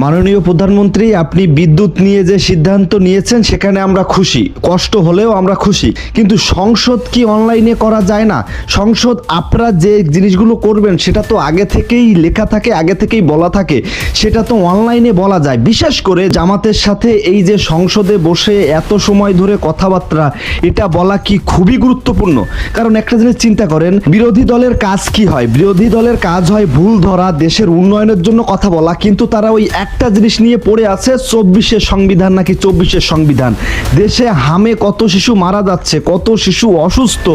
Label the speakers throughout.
Speaker 1: মাননীয় প্রধানমন্ত্রী, আপনি বিদ্যুৎ নিয়ে যে সিদ্ধান্ত নিয়েছেন সেখানে আমরা খুশি, কষ্ট হলেও আমরা খুশি, কিন্তু সংসদ কি অনলাইনে করা যায় না? সংসদ আপনারা যে জিনিসগুলো করবেন সেটা তো আগে থেকেই লেখা থাকে, আগে থেকেই বলা থাকে, সেটা তো অনলাইনে বলা যায়। বিশেষ করে জামাতের সাথে এই যে সংসদে বসে এত সময় ধরে কথাবার্তা, এটা বলা কি খুবই গুরুত্বপূর্ণ। কারণ একটা জিনিস চিন্তা করেন, বিরোধী দলের কাজ কি হয়? বিরোধী দলের কাজ হয় ভুল ধরা, দেশের উন্নয়নের জন্য কথা বলা, কিন্তু তারা ওই একটা জিনিস নিয়ে পড়ে আছে 24-এর সংবিধান নাকি 24-এর সংবিধান। দেশে হামে কত শিশু মারা যাচ্ছে, কত শিশু অসুস্থ,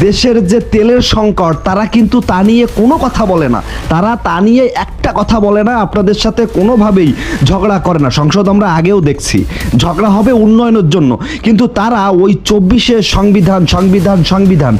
Speaker 1: দেশের যে তেলের সংকট, তারা কিন্তু তা নিয়ে কোনো কথা বলে না। তারা তা নিয়ে একটা কথা বলে না, আপনাদের সাথে কোনোভাবেই ঝগড়া করে না। সংসদ আমরা আগেও দেখছি ঝগড়া হবে উন্নয়নের জন্য, কিন্তু তারা ওই 24-এর সংবিধান সংবিধান সংবিধান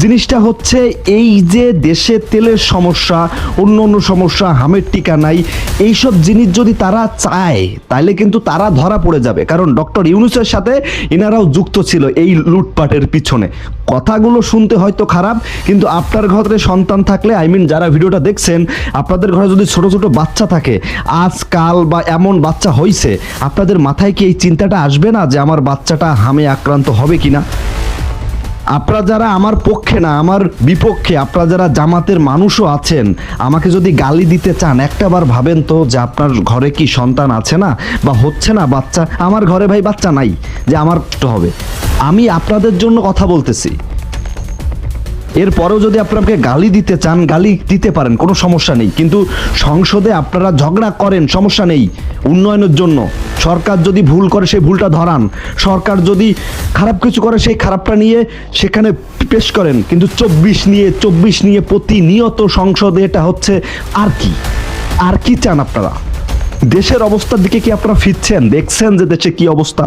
Speaker 1: জিনিসটা হচ্ছে এই যে দেশে তেলের সমস্যা, অন্য অন্য সমস্যা, হামের টিকা নাই, এইসব জিনিস যদি তারা চায় তাহলে কিন্তু তারা ধরা পড়ে যাবে। কারণ ডক্টর ইউনূসের সাথে এনারাও যুক্ত ছিল এই লুটপাটের পিছনে। কথাগুলো শুনতে হয়তো খারাপ, কিন্তু আপনার ঘরে সন্তান থাকলে, যারা ভিডিওটা দেখছেন, আপনাদের ঘরে যদি ছোট ছোট বাচ্চা থাকে, আজকাল বা এমন বাচ্চা হয়েছে, আপনাদের মাথায় কি এই চিন্তাটা আসবে না যে আমার বাচ্চাটা হামে আক্রান্ত হবে কিনা? আপনারা যারা আমার পক্ষে না, আমার বিপক্ষে, আপনারা যারা জামাতের মানুষও আছেন, আমাকে যদি গালি দিতে চান, একটাবার ভাবেন তো যে আপনার ঘরে কি সন্তান আছে না, বা হচ্ছে না বাচ্চা? আমার ঘরে ভাই বাচ্চা নাই যে আমার হবে। আমি আপনাদের জন্য কথা বলতেছি। এরপরেও যদি আপনাকে গালি দিতে চান, গালি দিতে পারেন, কোনো সমস্যা নেই, কিন্তু সংসদে আপনারা ঝগড়া করেন, সমস্যা নেই, উন্নয়নের জন্য। সরকার যদি ভুল করে সেই ভুলটা ধরান, সরকার যদি খারাপ কিছু করে সেই খারাপটা নিয়ে সেখানে পেশ করেন, কিন্তু 24 নিয়ে প্রতিনিয়ত সংসদে এটা হচ্ছে। আর কি চান আপনারা? দেশের অবস্থার দিকে কি আপনারা ফিরছেন? দেখছেন যে দেশে কি অবস্থা?